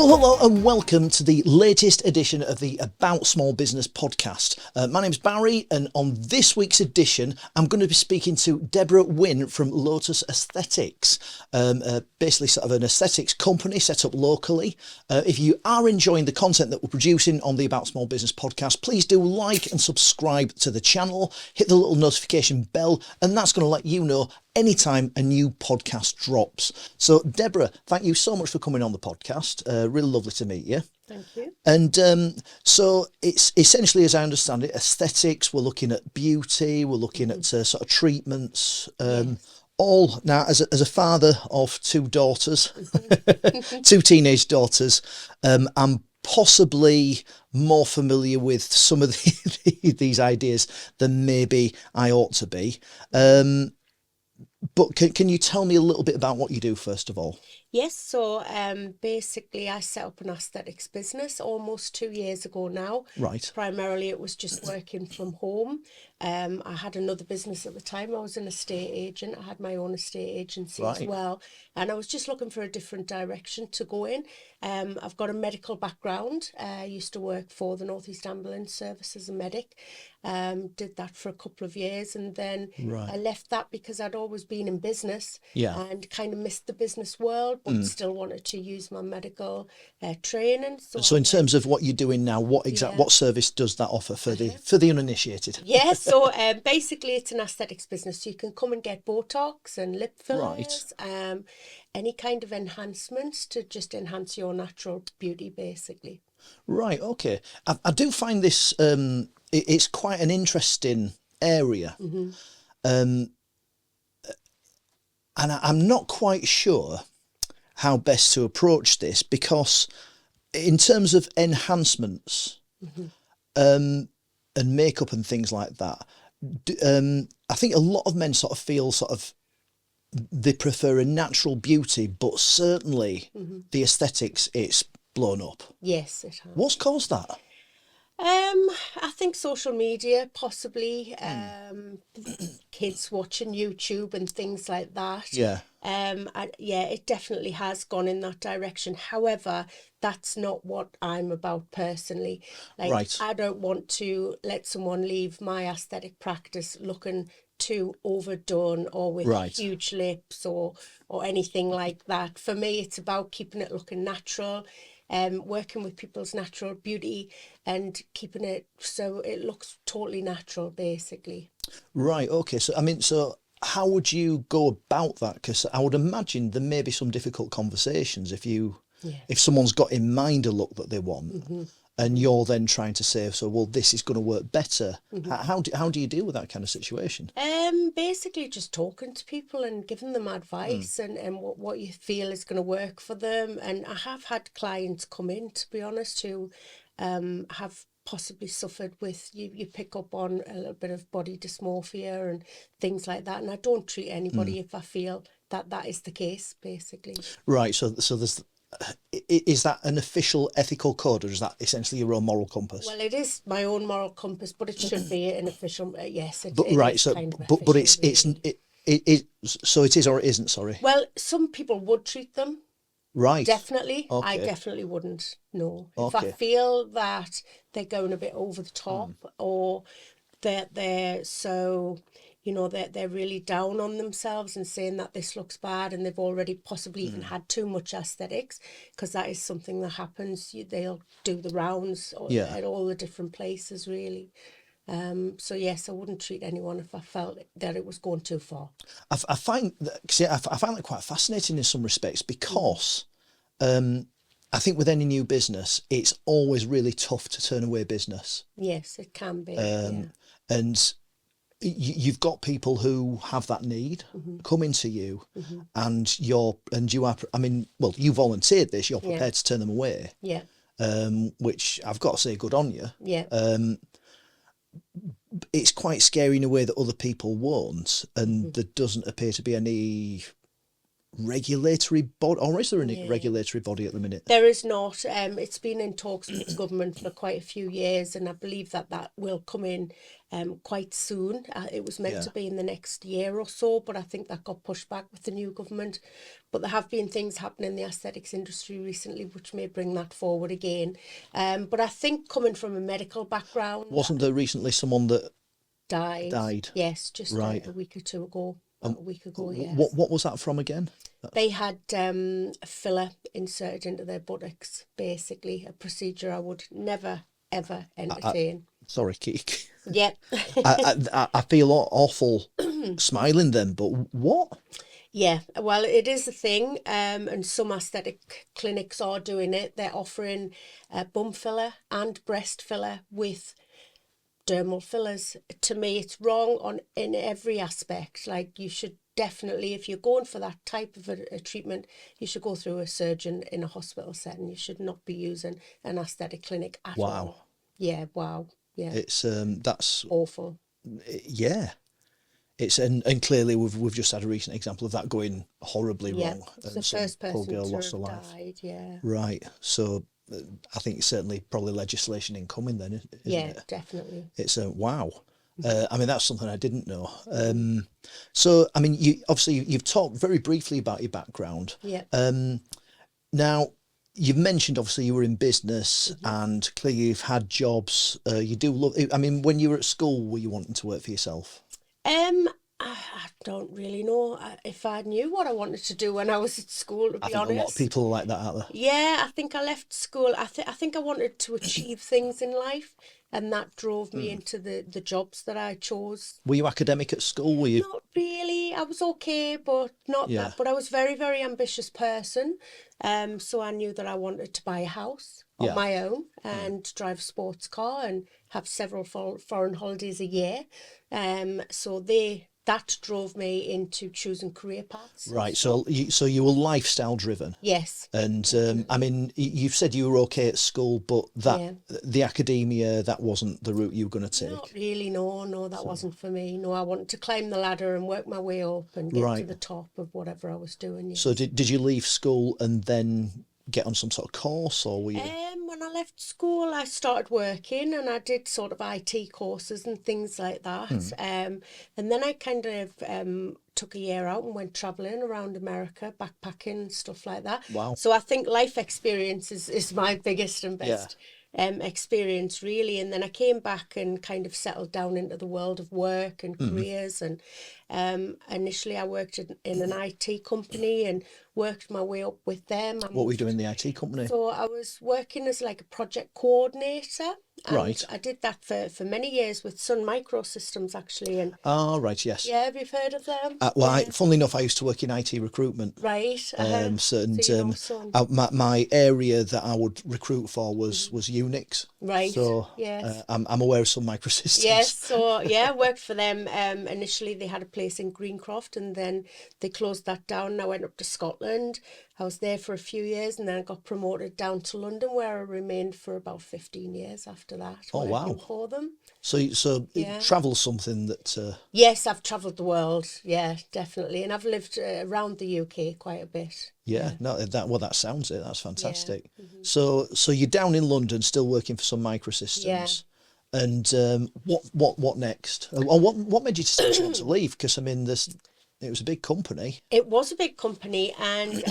Well, hello and welcome to the latest edition of the About Small Business podcast. My name's Barry, and on this week's edition, I'm going to be speaking to Deborah Wyn from Lotus Aesthetics, basically sort of an aesthetics company set up locally. If you are enjoying the content that we're producing on the About Small Business podcast, please do like and subscribe to the channel, hit the little notification bell, and that's going to let you know anytime a new podcast drops. So Deborah, thank you so much for coming on the podcast. Really lovely to meet you. Thank you. And so it's essentially, as I understand it, aesthetics. We're looking at beauty. We're looking at sort of treatments. All now, as a father of two daughters, two teenage daughters, I'm possibly more familiar with some of these ideas than maybe I ought to be. But can you tell me a little bit about what you do, first of all? Yes, so basically I set up an aesthetics business almost 2 years ago now. Right. Primarily it was just working from home. I had another business at the time. I was an estate agent. I had my own estate agency as well. And I was just looking for a different direction to go in. I've got a medical background. I used to work for the North East Ambulance Service as a medic. Did that for a couple of years, and then I left that because I'd always been in business and kind of missed the business world, but still wanted to use my medical training. So in terms of what you're doing now, what service does that offer for the uninitiated? Yes, so basically it's an aesthetics business. So you can come and get Botox and lip fillers, any kind of enhancements to just enhance your natural beauty, basically. Right, okay. I do find this, it's quite an interesting area. And I'm not quite sure how best to approach this, because in terms of enhancements and makeup and things like that, I think a lot of men sort of feel they prefer a natural beauty, but certainly the aesthetics, it's blown up. Yes, it has. What's caused that? I think social media, possibly. Kids watching YouTube and things like that. It definitely has gone in that direction. However, that's not what I'm about personally. I don't want to let someone leave my aesthetic practice looking too overdone or with huge lips or anything like that. For me, it's about keeping it looking natural. Working with people's natural beauty and keeping it so it looks totally natural, basically. Right, okay. So how would you go about that? Because I would imagine there may be some difficult conversations if someone's got in mind a look that they want, and you're then trying to say, this is going to work better. How do you deal with that kind of situation? Basically just talking to people and giving them advice and what you feel is going to work for them. And I have had clients come in, to be honest, who have possibly suffered with, you pick up on a little bit of body dysmorphia and things like that. And I don't treat anybody if I feel that is the case, basically. Right, so there's... Is that an official ethical code, or is that essentially your own moral compass? Well, it is my own moral compass, but it should be an official. Yes, it is or it isn't. Sorry. Well, some people would treat them. Right. Definitely. Okay. I definitely wouldn't. No. Okay. If I feel that they're going a bit over the top, or that they're so, they're really down on themselves and saying that this looks bad, and they've already possibly even had too much aesthetics, because that is something that happens. They'll do the rounds at all the different places, really. So yes, I wouldn't treat anyone if I felt that it was going too far. I find that quite fascinating in some respects, because I think with any new business, it's always really tough to turn away business. Yes, it can be. And you've got people who have that need coming to you, and you volunteered this. You're prepared to turn them away. Yeah. Which I've got to say, good on you. Yeah. It's quite scary in a way that other people won't, and there doesn't appear to be any regulatory body, or is there a regulatory body at the minute? There is not. It's been in talks with government for quite a few years, and I believe that will come in quite soon. It was meant to be in the next year or so, but I think that got pushed back with the new government. But there have been things happening in the aesthetics industry recently which may bring that forward again. But I think coming from a medical background... Wasn't there recently someone that died? Yes, just a week or two ago. A week ago, yes. What was that from again? They had a filler inserted into their buttocks, basically, a procedure I would never, ever entertain. Sorry, Keek. Yep. I feel awful smiling then, but what? Yeah, well, it is a thing, and some aesthetic clinics are doing it. They're offering bum filler and breast filler with dermal fillers. To me, it's wrong in every aspect. Like, you should definitely, if you're going for that type of a treatment, you should go through a surgeon in a hospital setting. You should not be using an aesthetic clinic at all. Yeah, wow. Yeah. It's that's awful. Yeah. It's and clearly we've just had a recent example of that going horribly wrong. It's the first person to have died, yeah. Right. So I think it's certainly probably legislation incoming then, isn't it? Definitely. It's wow. I mean, that's something I didn't know. So, I mean, you've talked very briefly about your background. Yeah. Now, you've mentioned obviously you were in business and clearly you've had jobs. You do love. I mean, when you were at school, were you wanting to work for yourself? I don't really know if I knew what I wanted to do when I was at school, to be honest. I think a lot of people are like that, aren't they? Yeah, I think I left school. I think I wanted to achieve things in life, and that drove me into the jobs that I chose. Were you academic at school? Were you? Not really. I was okay, but not that. But I was a very, very ambitious person. So I knew that I wanted to buy a house on my own and drive a sports car and have several foreign holidays a year. So that drove me into choosing career paths. Right. So you were lifestyle driven. Yes. And I mean, you've said you were okay at school, but the academia, that wasn't the route you were going to take. Not really. No, that wasn't for me. No, I wanted to climb the ladder and work my way up and get to the top of whatever I was doing. Yes. So did you leave school and then get on some sort of course, or were you? When I left school, I started working and I did sort of IT courses and things like that. And then I kind of took a year out and went travelling around America, backpacking, stuff like that. Wow. So I think life experience is my biggest and best experience, really. And then I came back and kind of settled down into the world of work and careers. And initially I worked in an IT company and worked my way up with them. What were you doing in the IT company? So I was working as like a project coordinator. And I did that for many years with Sun Microsystems, actually. And right, yes. Yeah, have you heard of them? Funnily enough, I used to work in IT recruitment. Right. My area that I would recruit for was Unix. Right. So yes. I'm aware of Sun Microsystems. Yes. So I worked for them. Initially, they had a place in Greencroft, and then they closed that down. And I went up to Scotland. I was there for a few years, and then I got promoted down to London, where I remained for about 15 years after that. Oh, wow. For them. So travel's something that... Yes, I've travelled the world. Yeah, definitely. And I've lived around the UK quite a bit. Yeah, no, that sounds it. That's fantastic. Yeah. Mm-hmm. So you're down in London, still working for Sun Microsystems. Yeah. And what next? Or what made you want to leave? Because, I mean, it was a big company. It was a big company, and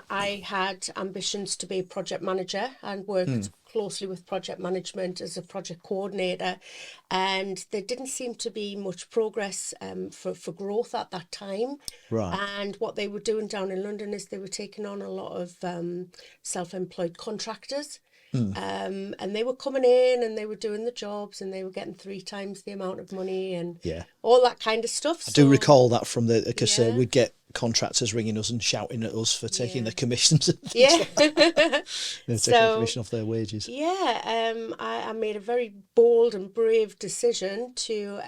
I had ambitions to be a project manager and worked closely with project management as a project coordinator. And there didn't seem to be much progress for growth at that time. Right. And what they were doing down in London is they were taking on a lot of self-employed contractors. And they were coming in and they were doing the jobs and they were getting 3 times the amount of money and all that kind of stuff. I do recall that from because we'd get contractors ringing us and shouting at us for taking their commissions. And things like that. Taking a commission off their wages. Yeah, I made a very bold and brave decision to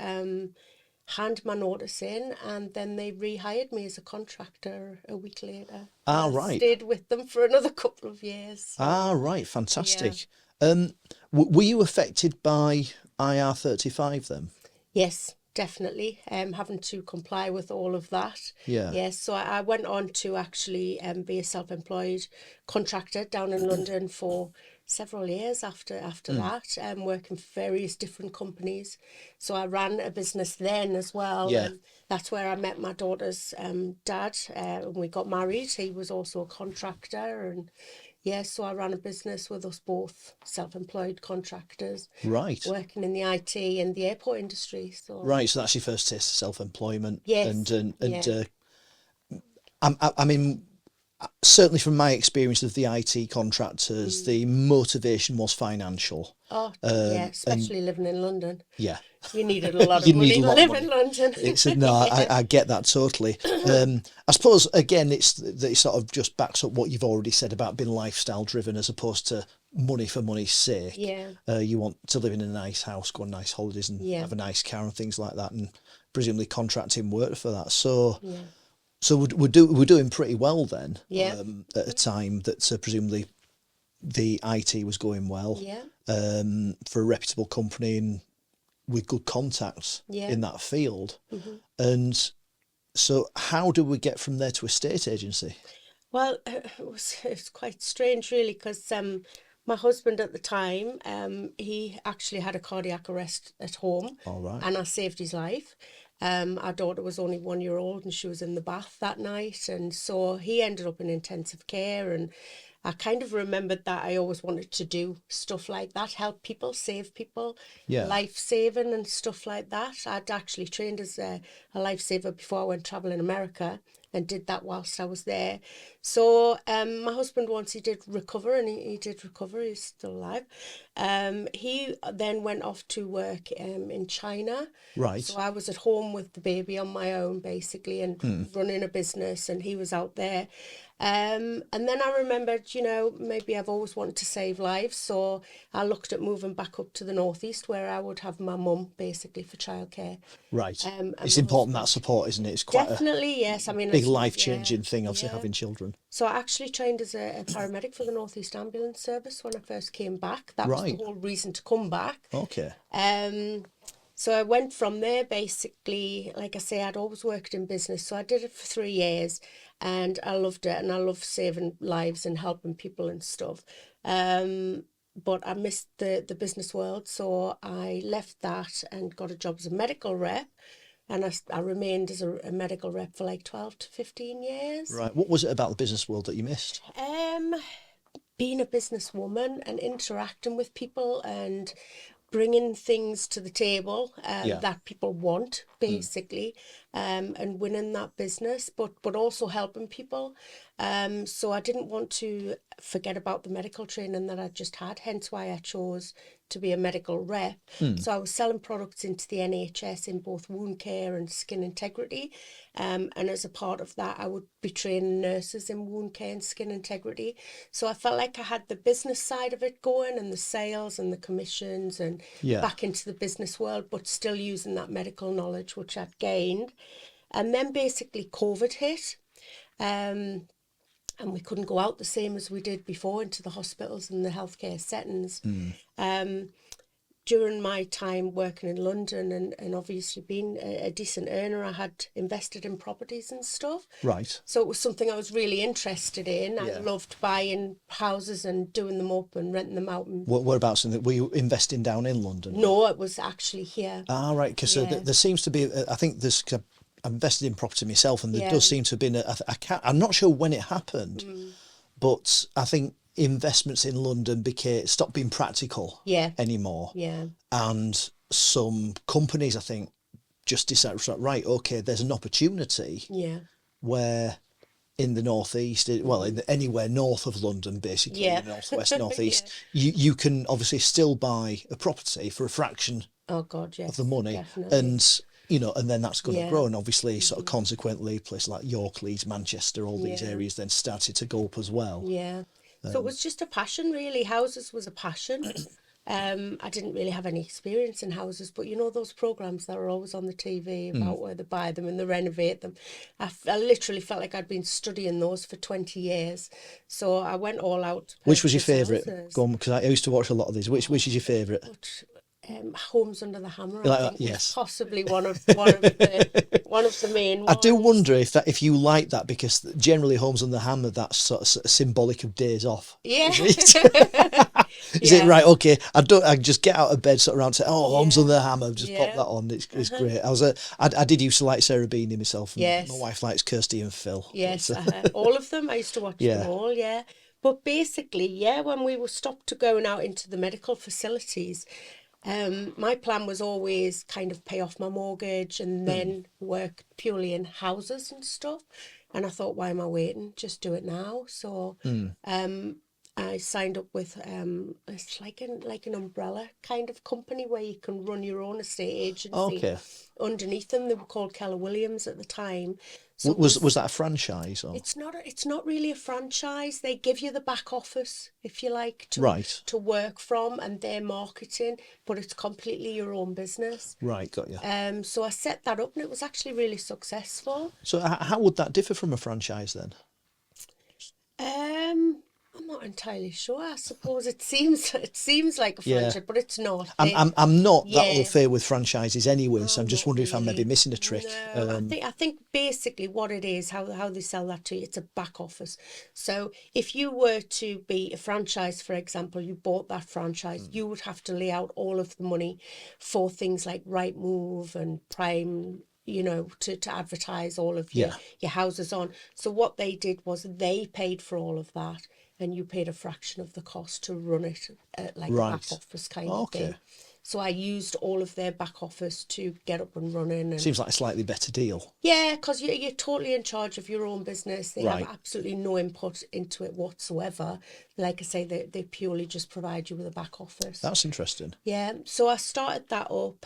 hand my notice in, and then they rehired me as a contractor a week later. Right. Stayed with them for another couple of years. Right, fantastic. Yeah. Were you affected by IR35 then? Yes, definitely. Having to comply with all of that. Yeah. Yes. So I went on to actually be a self-employed contractor down in London for several years after that, working for various different companies. So I ran a business then as well. Yeah. And that's where I met my daughter's dad, and we got married. He was also a contractor, and so I ran a business with us both self-employed contractors, Right. working in the IT and the airport industry. So Right. So that's your first taste of self-employment. yes, I mean, certainly from my experience of the IT contractors, the motivation was financial. especially living in London. Yeah. You needed a lot You of need money a to lot of live money. in London. I get that totally. I suppose again, it's that it sort of just backs up what you've already said about being lifestyle driven as opposed to money for money's sake. Yeah. You want to live in a nice house, go on nice holidays, and have a nice car and things like that, and presumably contracting work for that. So. Yeah. So we're doing pretty well then. Yeah. At a time that presumably the IT was going well. Yeah. For a reputable company and with good contacts in that field. And so how do we get from there to a estate agency? Well, it was quite strange really, because my husband at the time, he actually had a cardiac arrest at home. All right. And I saved his life. Our daughter was only 1 year old and she was in the bath that night, and so he ended up in intensive care. And I kind of remembered that I always wanted to do stuff like that, help people, save people, life saving and stuff like that. I'd actually trained as a lifesaver before I went traveling America, and did that whilst I was there. So my husband, once he did recover, and he did recover, he's still alive, he then went off to work in China. Right. So I was at home with the baby on my own, basically, and running a business, and he was out there. And then I remembered, maybe I've always wanted to save lives. So I looked at moving back up to the northeast, where I would have my mum basically for childcare. Right. It's important, that support, isn't it? It's quite definitely, yes. I mean, big life-changing thing, obviously, having children. So I actually trained as a paramedic for the Northeast Ambulance Service when I first came back. That was the whole reason to come back. Okay. So I went from there, basically. Like I say, I'd always worked in business, so I did it for 3 years, and I loved it, and I love saving lives and helping people and stuff. But I missed the business world, so I left that and got a job as a medical rep, and I remained as a medical rep for like 12 to 15 years. Right. What was it about the business world that you missed? Being a businesswoman and interacting with people and bringing things to the table that people want, basically, and winning that business, but also helping people. So I didn't want to forget about the medical training that I just had, hence why I chose to be a medical rep. So I was selling products into the NHS in both wound care and skin integrity. And as a part of that, I would be training nurses in wound care and skin integrity. So I felt like I had the business side of it going, and the sales and the commissions, and back into the business world, but still using that medical knowledge, which I'd gained. And then basically COVID hit. And we couldn't go out the same as we did before into the hospitals and the healthcare settings. During my time working in London and obviously being a decent earner, I had invested in properties and stuff. Right. So it was something I was really interested in. I loved buying houses and doing them up and renting them out. And Whereabouts? Were you investing down in London? no, it was actually here. Ah, right. Because there seems to be, I think there's, I'm invested in property myself, and there does seem to have been, I'm not sure when it happened, but I think investments in London stopped being practical anymore. Yeah. And some companies, I think, just decided, right, okay, there's an opportunity where in the northeast, anywhere north of London, basically, in the northwest, northeast, you can obviously still buy a property for a fraction of the money. Definitely. And then that's going to grow, and obviously sort of consequently places like York, Leeds, Manchester, all these areas then started to go up as well. Yeah. So it was just a passion, really. Houses was a passion. I didn't really have any experience in houses, but those programs that are always on the TV about where they buy them and they renovate them, I literally felt like I'd been studying those for 20 years. So I went all out. Which was your favourite? Go on, because I used to watch a lot of these. Which is your favourite? Homes Under the Hammer, Like I that, think, yes. was possibly one of the main ones. I do wonder if you like that, because generally Homes Under the Hammer, that's sort of symbolic of days off. Yeah. Is it right? Okay, I just get out of bed sort of around and say, oh, Homes Under the Hammer, just pop Yeah. that on. It's great. I did used to like Sarah Beanie myself, and Yes. my wife likes Kirsty and Phil. Yes, But, all of them. I used to watch them all, yeah. But basically, yeah, when we were stopped to going out into the medical facilities, my plan was always kind of pay off my mortgage and then work purely in houses and stuff. And I thought, why am I waiting? Just do it now. So I signed up with it's like an umbrella kind of company where you can run your own estate agency. okay. Underneath them, they were called Keller Williams at the time. So Was that a franchise? Or? It's not really a franchise. They give you the back office, if you like, to work from, and their marketing, but it's completely your own business. Right, got you. So I set that up, and it was actually really successful. So how would that differ from a franchise then? I'm not entirely sure. I suppose it seems like a franchise, but it's not. I'm not that au fait with franchises anyway, so I'm just wondering if I'm maybe missing a trick. No, I think basically what it is, how they sell that to you, it's a back office. So if you were to be a franchise, for example, you bought that franchise, you would have to lay out all of the money for things like Rightmove and Prime, to advertise all of your houses on. So what they did was they paid for all of that, and you paid a fraction of the cost to run it like a back office kind of thing. So I used all of their back office to get up and running. And seems like a slightly better deal. Yeah, because you're totally in charge of your own business. They have absolutely no input into it whatsoever. Like I say, they purely just provide you with a back office. That's interesting. Yeah, so I started that up.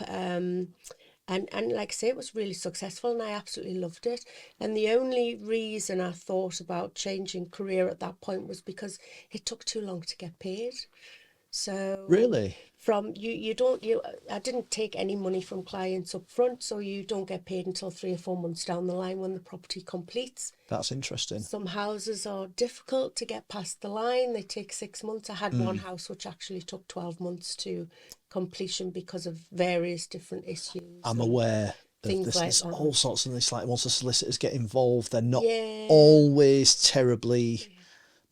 And like I say, it was really successful and I absolutely loved it. And the only reason I thought about changing career at that point was because it took too long to get paid. So really, I didn't take any money from clients up front, so you don't get paid until 3 or 4 months down the line when the property completes. That's interesting. Some houses are difficult to get past the line. They take 6 months. I had one house which actually took 12 months to completion because of various different issues. I'm aware of things this. like There's that. all sorts of this. Like once the solicitors get involved, they're not always terribly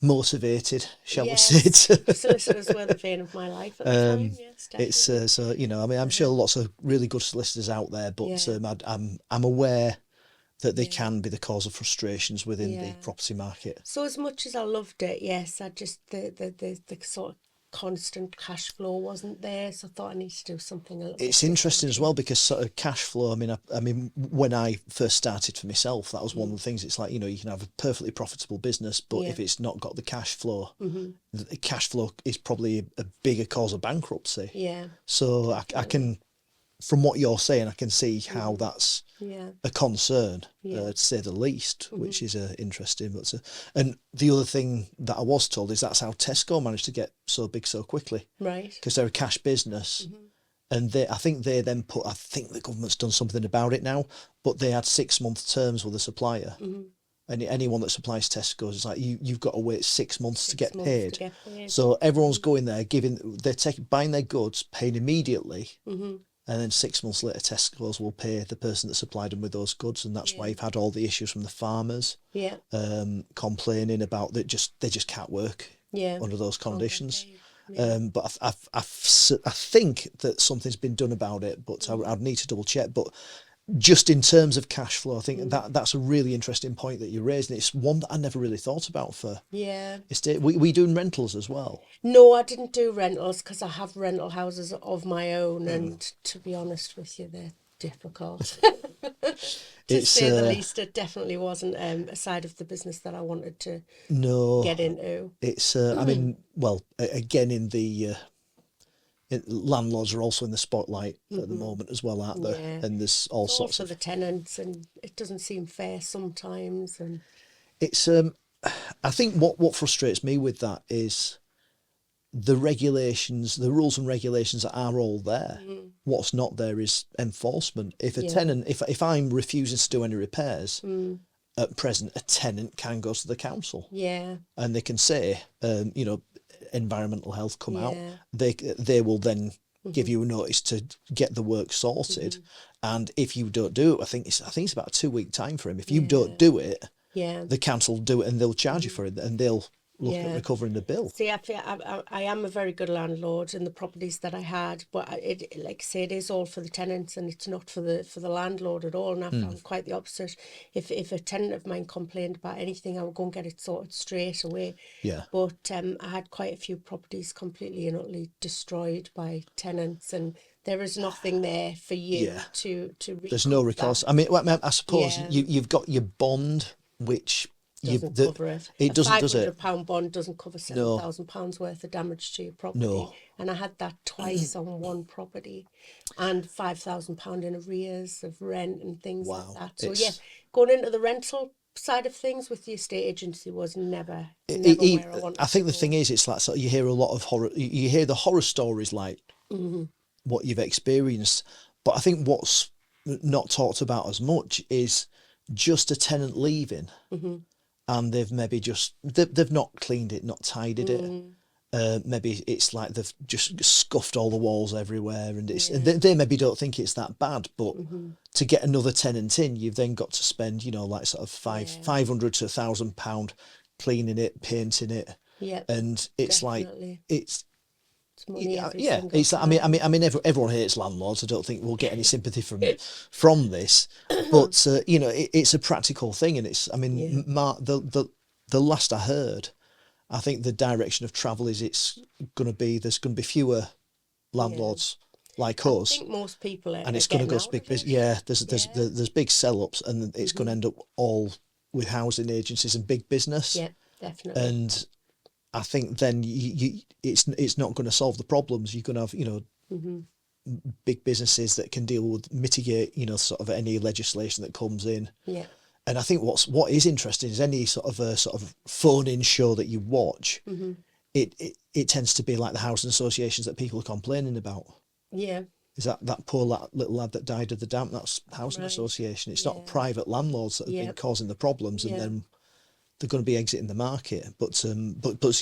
motivated, shall we say. Solicitors were the vein of my life at the time. Yes, definitely. It's so I'm sure lots of really good solicitors out there, but I'm aware that they can be the cause of frustrations within the property market. So as much as I loved it, yes, I just the sort of constant cash flow wasn't there, so I thought I needed to do something a little bit. It's interesting as well because sort of cash flow. I mean, when I first started for myself, that was one of the things. It's like you can have a perfectly profitable business, but if it's not got the cash flow, the cash flow is probably a bigger cause of bankruptcy. Yeah. So I can, from what you're saying, I can see how that's a concern, to say the least, which is interesting. But and the other thing that I was told is that's how Tesco managed to get so big so quickly, right? Because they're a cash business, and I think the government's done something about it now, but they had 6-month terms with a supplier. And anyone that supplies Tesco's is like you've got to wait 6 months to get paid. So everyone's going there, buying their goods, paying immediately. And then 6 months later, Tesco's will pay the person that supplied them with those goods, and that's why you've had all the issues from the farmers, complaining about that they just can't work under those conditions. But I think that something's been done about it, but I'd need to double check. But just in terms of cash flow, I think that's a really interesting point that you raised, and it's one that I never really thought about for estate. We doing rentals as well? No, I didn't do rentals because I have rental houses of my own, and to be honest with you, they're difficult. To say the least, it definitely wasn't a side of the business that I wanted to get into. It's I mean, well, again, in the landlords are also in the spotlight at the moment as well, aren't they? And there's all sorts of the tenants, and it doesn't seem fair sometimes. And it's I think what frustrates me with that is the regulations, the rules and regulations that are all there. What's not there is enforcement. If a tenant, if I'm refusing to do any repairs, at present, a tenant can go to the council. And they can say, environmental health come out. They will then give you a notice to get the work sorted. And if you don't do it, I think it's about a 2-week time frame. If you don't do it, the council will do it and they'll charge you for it, and they'll look at recovering the bill. See, I am a very good landlord in the properties that I had, but it, like I say, it is all for the tenants and it's not for the landlord at all. And I found quite the opposite. If a tenant of mine complained about anything, I would go and get it sorted straight away. Yeah. But I had quite a few properties completely and utterly destroyed by tenants, and there is nothing there for you to There's no recourse. that. I mean, I suppose you've got your bond, which doesn't cover it. It doesn't, does it? £500 bond doesn't cover £7,000 worth of damage to your property. No. And I had that twice on one property, and £5,000 in arrears of rent and things like that. So going into the rental side of things with the estate agency was never where I wanted. I think to the thing is, it's like, so you hear a lot of horror. You hear the horror stories like what you've experienced, but I think what's not talked about as much is just a tenant leaving. And they've maybe they've not cleaned it, not tidied it. Maybe it's like they've just scuffed all the walls everywhere, and they maybe don't think it's that bad. But to get another tenant in, you've then got to spend, like sort of £500 to £1,000 cleaning it, painting it. Yeah, and it's definitely. like it's money it's I mean everyone hates landlords. I don't think we'll get any sympathy from this, but it's a practical thing, and it's Mark, the last I heard, I think the direction of travel is there's going to be fewer landlords like us. I think most people are, and it's going to go to big business. Yeah, there's big sell-ups, and it's going to end up all with housing agencies and big business. Yeah, definitely. And I think then it's not going to solve the problems. You're going to have big businesses that can deal with mitigate sort of any legislation that comes in. Yeah. And I think what is interesting is any sort of phone-in show that you watch, it tends to be like the housing associations that people are complaining about. Yeah. Is that poor little lad that died of the damp? That's housing association. It's not private landlords that have been causing the problems, and then they're going to be exiting the market. But so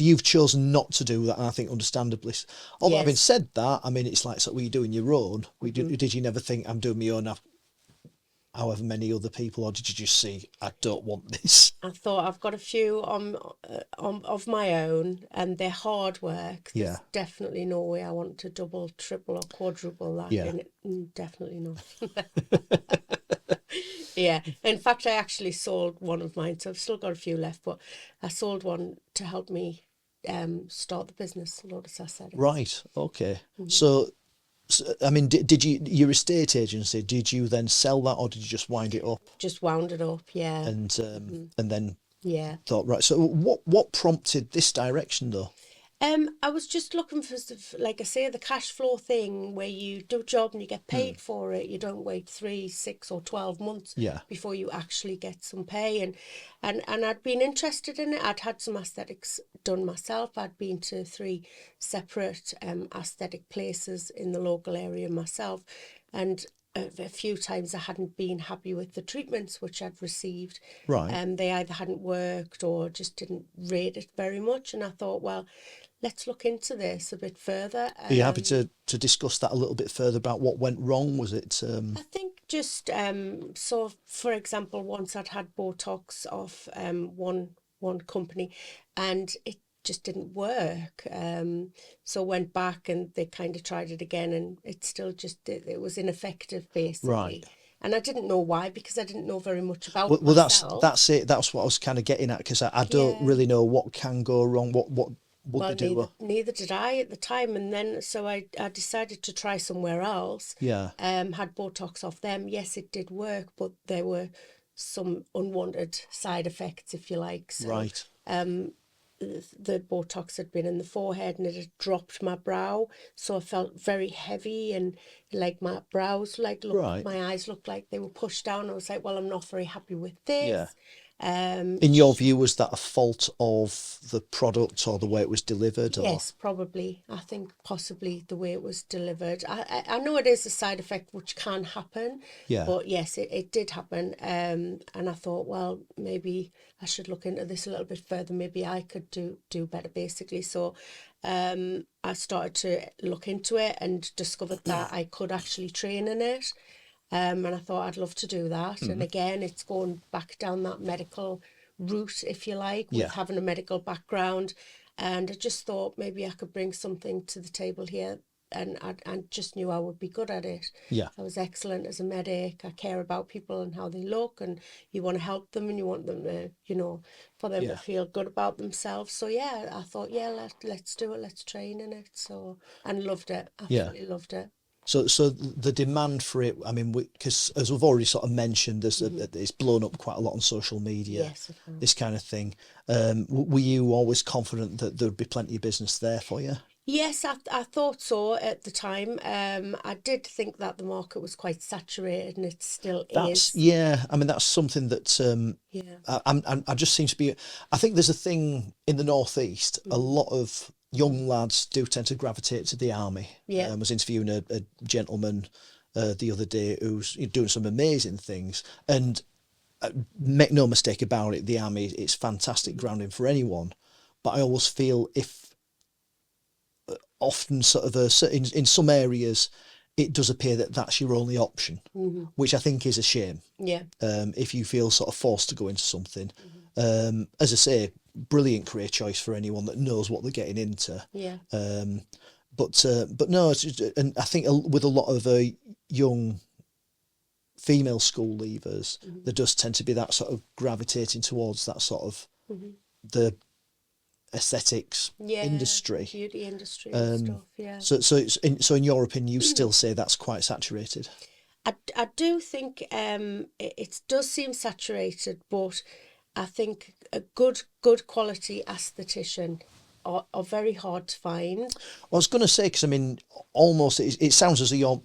you've chosen not to do that, and I think understandably. Although having said that, I mean, it's like, so were you doing your own? Did you never think, I'm doing my own, however many other people, or did you just see, I don't want this? I thought, I've got a few of my own, and they're hard work. There's definitely no way I want to double, triple or quadruple that. Yeah. Definitely not. Yeah. In fact, I actually sold one of mine, so I've still got a few left, but I sold one to help me start the business, Lotus Aesthetics. Right. Okay. So, I mean, did you, your estate agency, did you then sell that, or did you just wind it up? Just wound it up, yeah. And then thought, right. So what prompted this direction though? I was just looking for, like I say, the cash flow thing where you do a job and you get paid for it. You don't wait 3, 6 or 12 months before you actually get some pay. And I'd been interested in it. I'd had some aesthetics done myself. I'd been to 3 separate aesthetic places in the local area myself. And a few times I hadn't been happy with the treatments which I'd received. Right. They either hadn't worked or just didn't rate it very much. And I thought, well, let's look into this a bit further. Are you happy to discuss that a little bit further about what went wrong? Was it? I think just so, for example, once I'd had Botox off one company, and it just didn't work. So went back and they kind of tried it again, and it still it was ineffective basically. Right. And I didn't know why, because I didn't know very much about myself. Well, that's it. That's what I was kind of getting at, because I don't really know what can go wrong. What they do? Neither did I at the time, and then so I decided to try somewhere else. Yeah. Had Botox off them. Yes, it did work, but there were some unwanted side effects, if you like. So, right. The Botox had been in the forehead and it had dropped my brow, so I felt very heavy, and like my brows my eyes looked like they were pushed down. I was like, well, I'm not very happy with this. In your view, was that a fault of the product or the way it was delivered? Yes, probably. I think possibly the way it was delivered. I know it is a side effect which can happen, but yes, it did happen. And I thought, well, maybe I should look into this a little bit further. Maybe I could do better, basically. So I started to look into it and discovered that I could actually train in it. And I thought I'd love to do that. And again, it's going back down that medical route, if you like, with having a medical background. And I just thought maybe I could bring something to the table here. And I just knew I would be good at it. Yeah. I was excellent as a medic. I care about people and how they look, and you want to help them and you want them to, for them to feel good about themselves. So yeah, I thought, let's do it. Let's train in it. So, and loved it. Absolutely loved it. So the demand for it, I mean, because as we've already sort of mentioned, it's blown up quite a lot on social media, yes, this kind of thing. Were you always confident that there would be plenty of business there for you? Yes, I thought so at the time. I did think that the market was quite saturated, and it still is. Yeah, I mean, that's something that I just seem to be. I think there's a thing in the Northeast, a lot of young lads do tend to gravitate to the army. I was interviewing a gentleman the other day who's doing some amazing things, and make no mistake about it, the army, it's fantastic grounding for anyone, but I always feel often sort of in some areas it does appear that that's your only option, which I think is a shame. If you feel sort of forced to go into something, as I say, brilliant career choice for anyone that knows what they're getting into. But no, and I think with a lot of young female school leavers, there does tend to be that sort of gravitating towards that sort of the aesthetics industry, beauty industry and stuff. So in your opinion, you still say that's quite saturated? I do think it does seem saturated, but I think a good quality aesthetician are very hard to find. I was going to say, because I mean, almost it sounds as though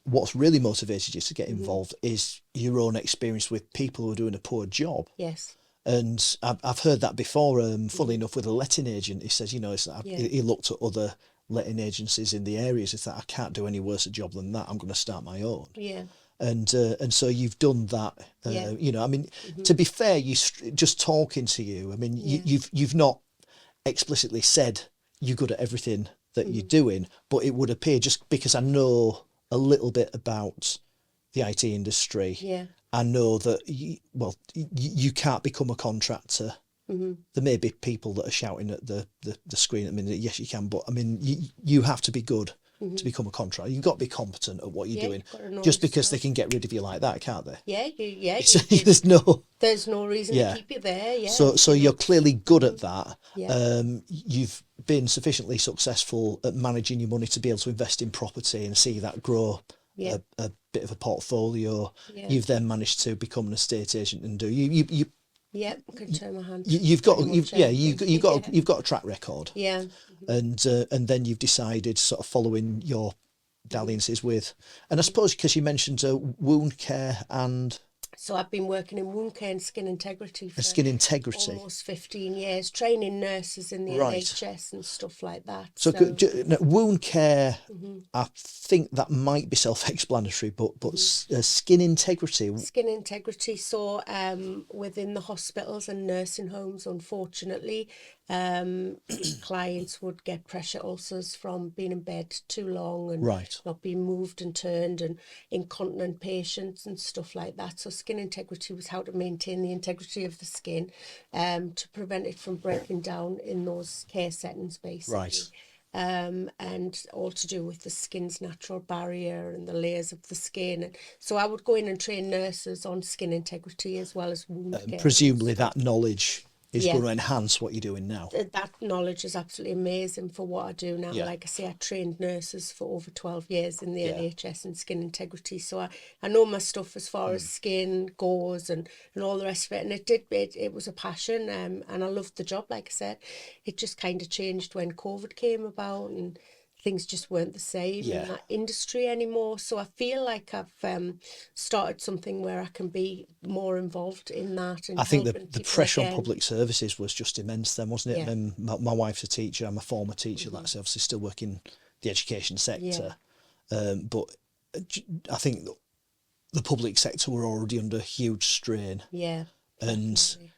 what's really motivated you to get involved is your own experience with people who are doing a poor job. Yes. And I've heard that before. Funnily enough, with a letting agent, he says, he looked at other letting agencies in the areas. It's that I can't do any worse a job than that. I'm going to start my own. Yeah. And so you've done that. I mean, to be fair, just talking to you, I mean, you've not explicitly said you're good at everything that you're doing, but it would appear, just because I know a little bit about the IT industry. I know that you can't become a contractor. There may be people that are shouting at the screen at the minute. Yes, you can, but I mean, you have to be good to become a contractor. You've got to be competent at what you're doing. Just because they can get rid of you like that, can't they? There's no reason to keep you there. So you're clearly good at that. You've been sufficiently successful at managing your money to be able to invest in property and see that grow a bit of a portfolio. You've then managed to become an estate agent and do you can turn my hand. You've got a track record. And then you've decided, sort of following your dalliances with, and I suppose because you mentioned wound care and. So I've been working in wound care and skin integrity for almost 15 years, training nurses in the NHS and stuff like that. So wound care, I think that might be self-explanatory, but skin integrity. Skin integrity. So within the hospitals and nursing homes, unfortunately, clients would get pressure ulcers from being in bed too long and not being moved and turned, and incontinent patients and stuff like that. So skin integrity was how to maintain the integrity of the skin, to prevent it from breaking down in those care settings, basically. And all to do with the skin's natural barrier and the layers of the skin. And so I would go in and train nurses on skin integrity as well as wound care. Presumably that knowledge is going to enhance what you're doing now. That knowledge is absolutely amazing for what I do now. Like I say, I trained nurses for over 12 years in the NHS and skin integrity. So I know my stuff as far as skin, gauze and all the rest of it. And it was a passion, and I loved the job, like I said. It just kind of changed when COVID came about and things just weren't the same Yeah. in that industry anymore. So I feel like I've started something where I can be more involved in that. And I think helping the people pressure on again. public services was just immense then, wasn't it? Yeah. My wife's a teacher. I'm a former teacher. Like I say, obviously still working the education sector. But I think the public sector were already under huge strain. Yeah. And definitely.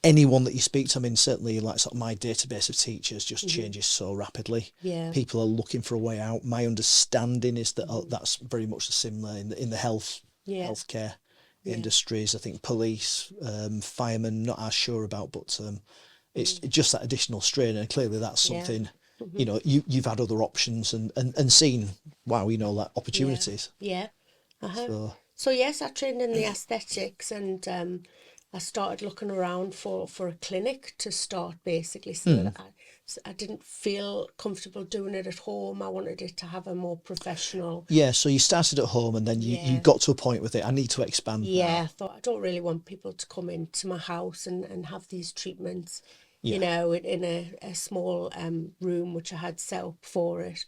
anyone that you speak to, I mean, certainly like sort of my database of teachers just changes so rapidly. Yeah. People are looking for a way out. My understanding is that that's very much similar in the healthcare industries. I think police, firemen, not as sure about, but it's just that additional strain, and clearly that's something. You know, you've had other options and seen, wow, you know, like opportunities. Yeah. So yes, I trained in the aesthetics, and I started looking around for a clinic to start, basically, so that I didn't feel comfortable doing it at home. I wanted it to have a more professional. Yeah, so you started at home, and then you got to a point with it. I need to expand now. I thought I don't really want people to come into my house and have these treatments, Yeah. you know, in a small room which I had set up for it.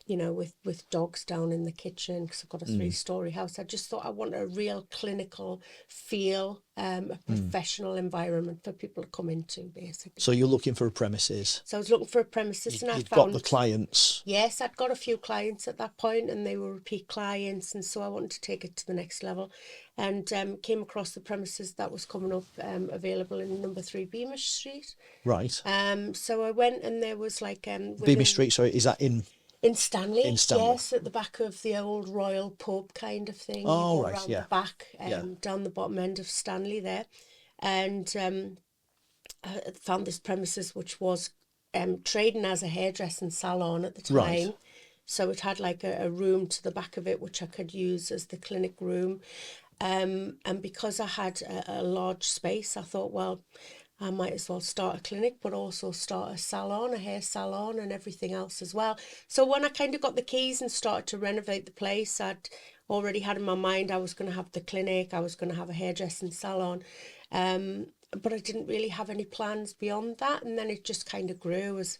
You know, with dogs down in the kitchen, because I've got a 3-story house. I just thought I want a real clinical feel, a professional environment for people to come into, basically. So you're looking for a premises. So I was looking for a premises, and I You'd found got the clients. Yes, I'd got a few clients at that point, and they were repeat clients, and so I wanted to take it to the next level, and came across the premises that was coming up, available in number 3 Beamish Street. Right. So I went, and there was like Beamish Street, sorry, is that in Stanley? In Stanley. Yes, at the back of the old Royal pub kind of thing. Oh, you go right, around yeah. the back, down the bottom end of Stanley there, and I found this premises which was trading as a hairdressing salon at the time. Right. So it had like a room to the back of it which I could use as the clinic room, and because I had a large space, I thought, well, I might as well start a clinic, but also start a salon, a hair salon, and everything else as well. So when I kind of got the keys and started to renovate the place, I'd already had in my mind I was going to have the clinic, I was going to have a hairdressing salon, but I didn't really have any plans beyond that. And then it just kind of grew as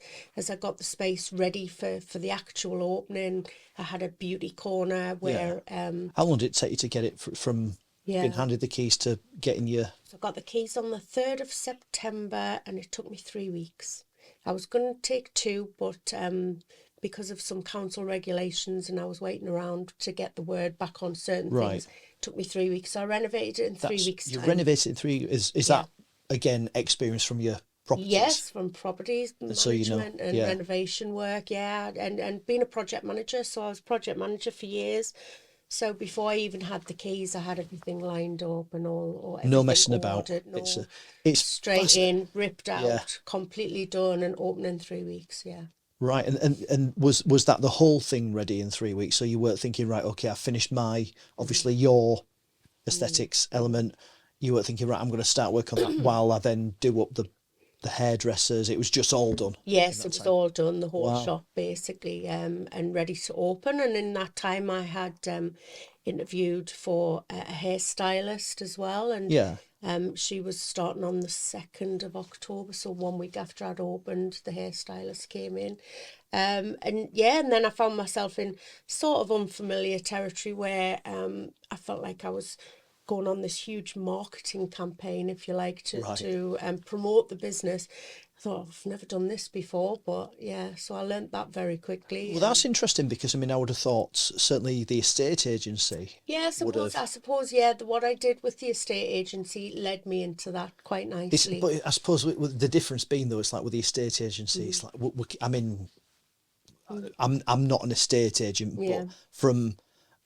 I got the space ready for the actual opening. I had a beauty corner where... How long did it take you to get it from being handed the keys to getting your... So I got the keys on the 3rd of September, and it took me 3 weeks. I was going to take 2, but because of some council regulations, and I was waiting around to get the word back on certain things, it took me 3 weeks. So I renovated it in 3 weeks' time. You renovated it in 3... Is that, again, experience from your properties? Yes, from properties, management, so you know, and renovation work, and being a project manager. So I was project manager for years. So before I even had the keys, I had everything lined up and all no messing ordered, about. no, It's straight in, ripped out, completely done, and open in 3 weeks. Yeah. Right, and was that the whole thing ready in 3 weeks? So you weren't thinking, right, okay, I finished my, obviously your aesthetics element. You weren't thinking, right, I'm going to start work on that while I then do up the hairdressers. It was just all done. Yes, it was all done, the whole shop basically, and ready to open. And in that time, I had interviewed for a hairstylist as well, and she was starting on the 2nd of October, so 1 week after I'd opened, the hairstylist came in. And then I found myself in sort of unfamiliar territory where I felt like I was going on this huge marketing campaign, if you like, to promote the business. I thought, I've never done this before, but so I learnt that very quickly. Well, that's interesting, because I mean, I would have thought certainly the estate agency. Yeah, I suppose, what I did with the estate agency led me into that quite nicely. But I suppose with the difference being, though, it's like with the estate agency, it's like, I mean, I'm not an estate agent, but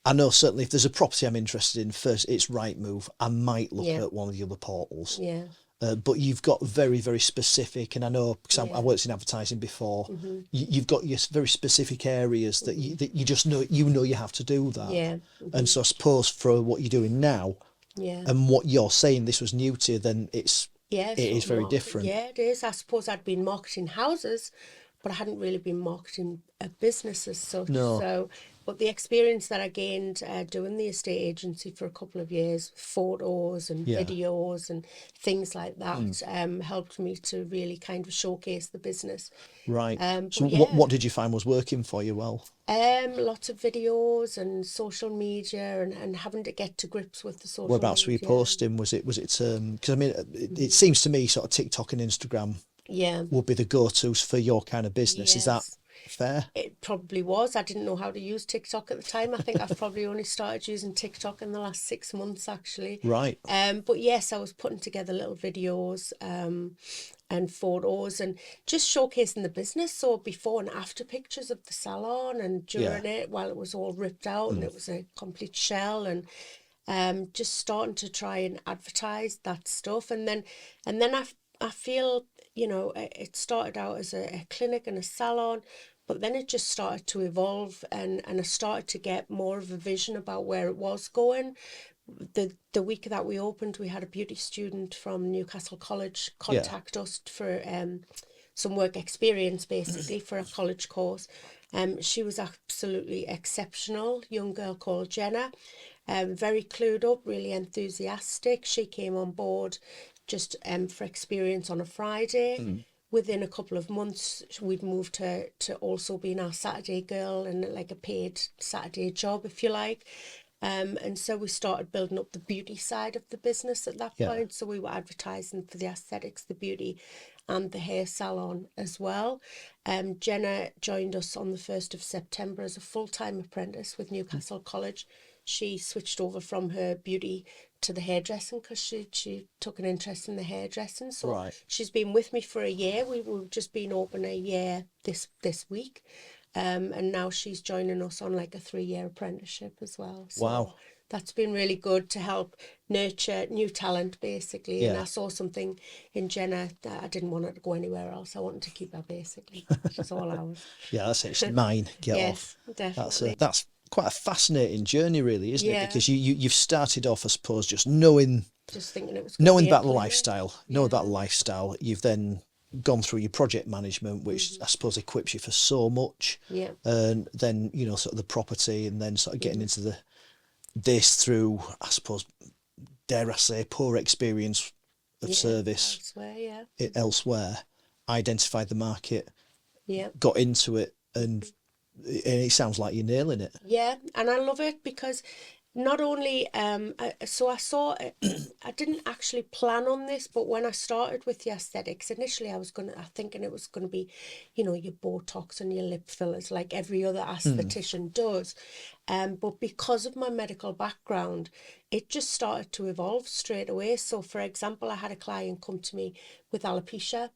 I know certainly if there's a property I'm interested in, first it's Rightmove. I might look at one of the other portals. Yeah. But you've got very, very specific, and I know because I worked in advertising before. You've got your very specific areas that you just know you have to do that. Yeah. And so I suppose for what you're doing now, and what you're saying, this was new to you, then it is very different. Yeah, it is. I suppose I'd been marketing houses, but I hadn't really been marketing a business as such. No. So But the experience that I gained doing the estate agency for a couple of years, photos and videos and things like that, helped me to really kind of showcase the business. Right. So what did you find was working for you well? Lots of videos and social media and having to get to grips with the social media. Whereabouts were you posting? Was it because I mean it seems to me sort of TikTok and Instagram would be the go-tos for your kind of business. Is that fair? It probably was. I didn't know how to use TikTok at the time. I think I've probably only started using TikTok in the last 6 months, actually. Right. But yes, I was putting together little videos and photos and just showcasing the business. So before and after pictures of the salon and during it, while it was all ripped out and it was a complete shell, and just starting to try and advertise that stuff. And then I feel, you know, it started out as a clinic and a salon, but then it just started to evolve and I started to get more of a vision about where it was going. The week that we opened, we had a beauty student from Newcastle College contact us for some work experience, basically, for a college course. She was absolutely exceptional, young girl called Jenna, very clued up, really enthusiastic. She came on board just for experience on a Friday. Within a couple of months, we'd moved her to also being our Saturday girl and like a paid Saturday job, if you like. And so we started building up the beauty side of the business at that point. So we were advertising for the aesthetics, the beauty and the hair salon as well. Jenna joined us on the 1st of September as a full-time apprentice with Newcastle College. She switched over from her beauty to the hairdressing because she took an interest in the hairdressing. So she's been with me for a year. We've just been open a year this week. And now she's joining us on like a 3-year apprenticeship as well. So that's been really good to help nurture new talent, basically. And I saw something in Jenna that I didn't want her to go anywhere else. I wanted to keep her, basically. She's all ours. Yeah, that's it. She's mine. Get off. Definitely. That's quite a fascinating journey, really, isn't it? Because you've started off, I suppose, just knowing thinking it was knowing about the lifestyle, knowing about the lifestyle. You've then gone through your project management, which I suppose equips you for so much. Yeah. And then, you know, sort of the property, and then sort of getting into this through, I suppose, dare I say, poor experience of service elsewhere, identified the market, got into it, and it sounds like you're nailing it. Yeah, and I love it because not only I saw I didn't actually plan on this, but when I started with the aesthetics, initially I thinking it was gonna be, you know, your Botox and your lip fillers like every other aesthetician does, but because of my medical background, it just started to evolve straight away. So for example, I had a client come to me with alopecia.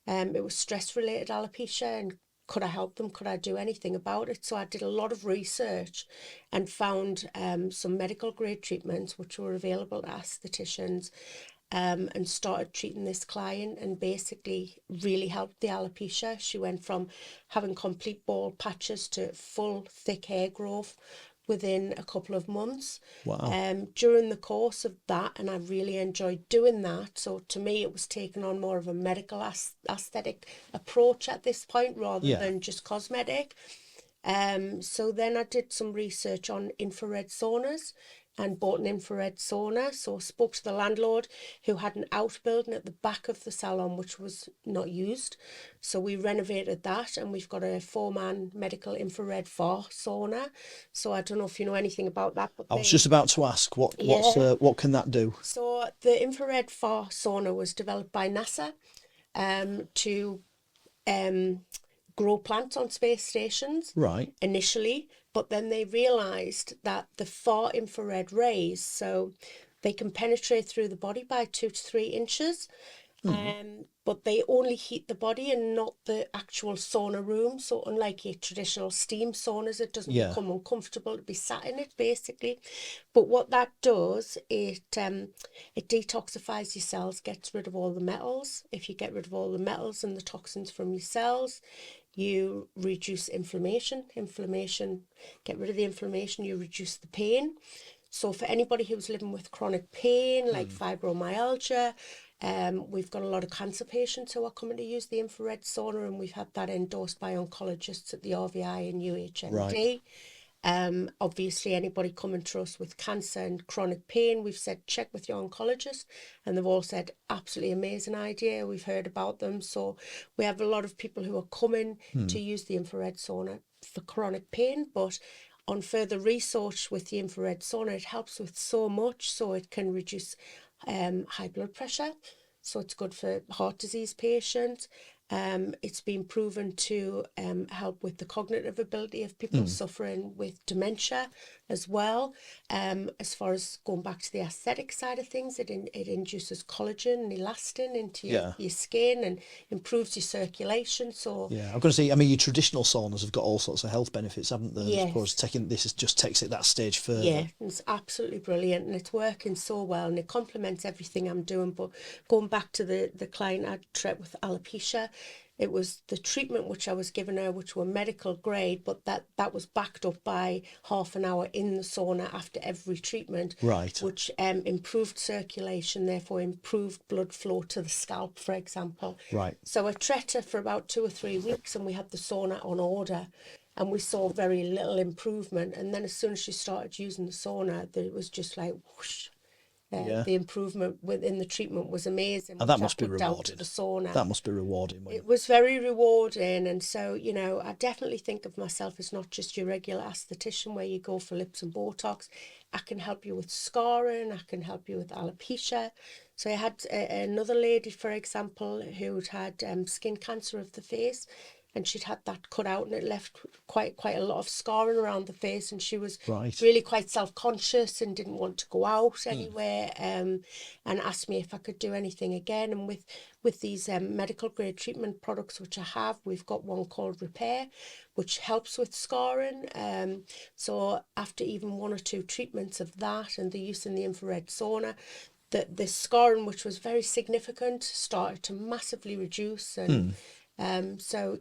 It was stress related alopecia, and could I help them? Could I do anything about it? So I did a lot of research and found some medical grade treatments which were available to aestheticians, and started treating this client and basically really helped the alopecia. She went from having complete bald patches to full thick hair growth within a couple of months. Wow. During the course of that, and I really enjoyed doing that. So to me, it was taking on more of a medical aesthetic approach at this point rather than just cosmetic. So then I did some research on infrared saunas and bought an infrared sauna. So I spoke to the landlord who had an outbuilding at the back of the salon which was not used. So we renovated that and we've got a 4-man medical infrared VAR sauna. So I don't know if you know anything about that. But I was just about to ask, what can that do? So the infrared VAR sauna was developed by NASA to grow plants on space stations initially, but then they realised that the far infrared rays, so they can penetrate through the body by 2 to 3 inches, but they only heat the body and not the actual sauna room. So unlike your traditional steam saunas, it doesn't become uncomfortable to be sat in it, basically. But what that does, it detoxifies your cells, gets rid of all the metals. If you get rid of all the metals and the toxins from your cells, you reduce inflammation. Get rid of the inflammation, you reduce the pain. So for anybody who's living with chronic pain, like fibromyalgia, we've got a lot of cancer patients who are coming to use the infrared sauna, and we've had that endorsed by oncologists at the RVI and UHMD. Obviously, anybody coming to us with cancer and chronic pain, we've said check with your oncologist, and they've all said absolutely amazing idea. We've heard about them, so we have a lot of people who are coming to use the infrared sauna for chronic pain, but on further research with the infrared sauna, it helps with so much. So it can reduce high blood pressure. So it's good for heart disease patients. It's been proven to help with the cognitive ability of people suffering with dementia as well. As far as going back to the aesthetic side of things, it induces collagen and elastin into your skin and improves your circulation. So I'm going to say, I mean, your traditional saunas have got all sorts of health benefits, haven't they? Yes. I suppose this just takes it that stage further. Yeah, it's absolutely brilliant, and it's working so well, and it complements everything I'm doing. But going back to the client I treated with alopecia, it was the treatment which I was giving her, which were medical grade, but that was backed up by half an hour in the sauna after every treatment, right? Which improved circulation, therefore improved blood flow to the scalp, for example. Right. So I treated her for about 2 or 3 weeks, and we had the sauna on order. And we saw very little improvement. And then as soon as she started using the sauna, it was just like whoosh. The improvement within the treatment was amazing. And that must be rewarding. The sauna. That must be rewarding. It was very rewarding. And so, you know, I definitely think of myself as not just your regular aesthetician where you go for lips and Botox. I can help you with scarring. I can help you with alopecia. So I had another lady, for example, who'd had skin cancer of the face. And she'd had that cut out, and it left quite a lot of scarring around the face, and she was really quite self-conscious and didn't want to go out anywhere, and asked me if I could do anything again. And with these medical grade treatment products which I have, we've got one called Repair, which helps with scarring. So after even 1 or 2 treatments of that and the use in the infrared sauna, the scarring, which was very significant, started to massively reduce. And so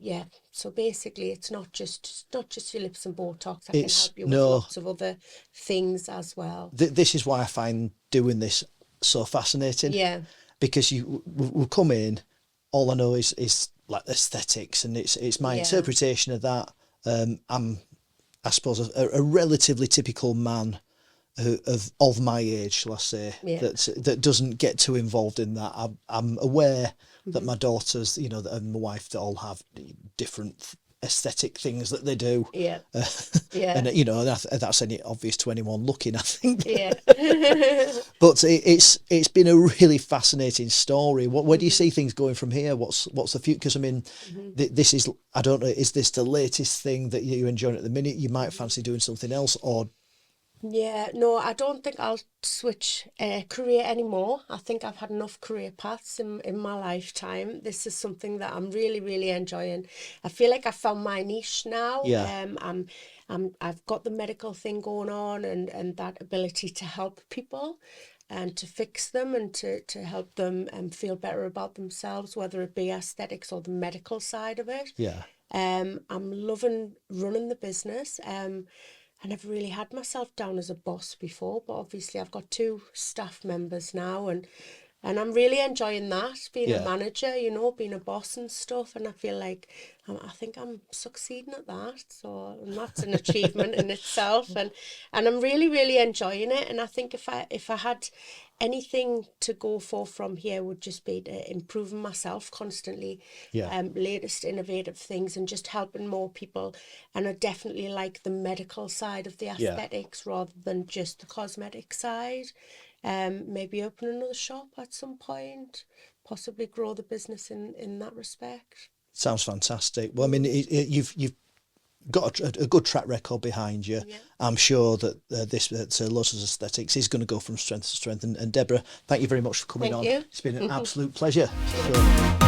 basically it's not just your lips and Botox. I can help you with lots of other things as well. This is why I find doing this so fascinating. Because you will come in, all I know is like aesthetics, and it's my interpretation of that. I'm, I suppose, a relatively typical man of my age, shall I say, that doesn't get too involved in that. I'm aware that my daughters, you know, and my wife, they all have different aesthetic things that they do. And you know, that's obvious to anyone looking, I think. But it's been a really fascinating story. Where do you see things going from here? What's the future? Because I mean, this is, I don't know, is this the latest thing that you're enjoying at the minute? You might fancy doing something else, or no, I don't think I'll switch career anymore. I think I've had enough career paths in my lifetime. This is something that I'm really, really enjoying. I feel like I found my niche now. I've got the medical thing going on, and that ability to help people and to fix them and to help them feel better about themselves, whether it be aesthetics or the medical side of it. I'm loving running the business. I never really had myself down as a boss before, but obviously I've got 2 staff members now, and I'm really enjoying that, being a manager, you know, being a boss and stuff. And I feel like I think I'm succeeding at that. So that's an achievement in itself, and I'm really, really enjoying it. And I think if I had anything to go for from here, would just be improving myself constantly, latest innovative things, and just helping more people. And I definitely like the medical side of the aesthetics rather than just the cosmetic side. Maybe open another shop at some point, possibly grow the business in that respect. Sounds fantastic. Well, I mean, you've got a good track record behind you. I'm sure that Lotus Aesthetics is going to go from strength to strength. And Deborah, thank you very much for coming on. Thank you. It's been an absolute pleasure. So,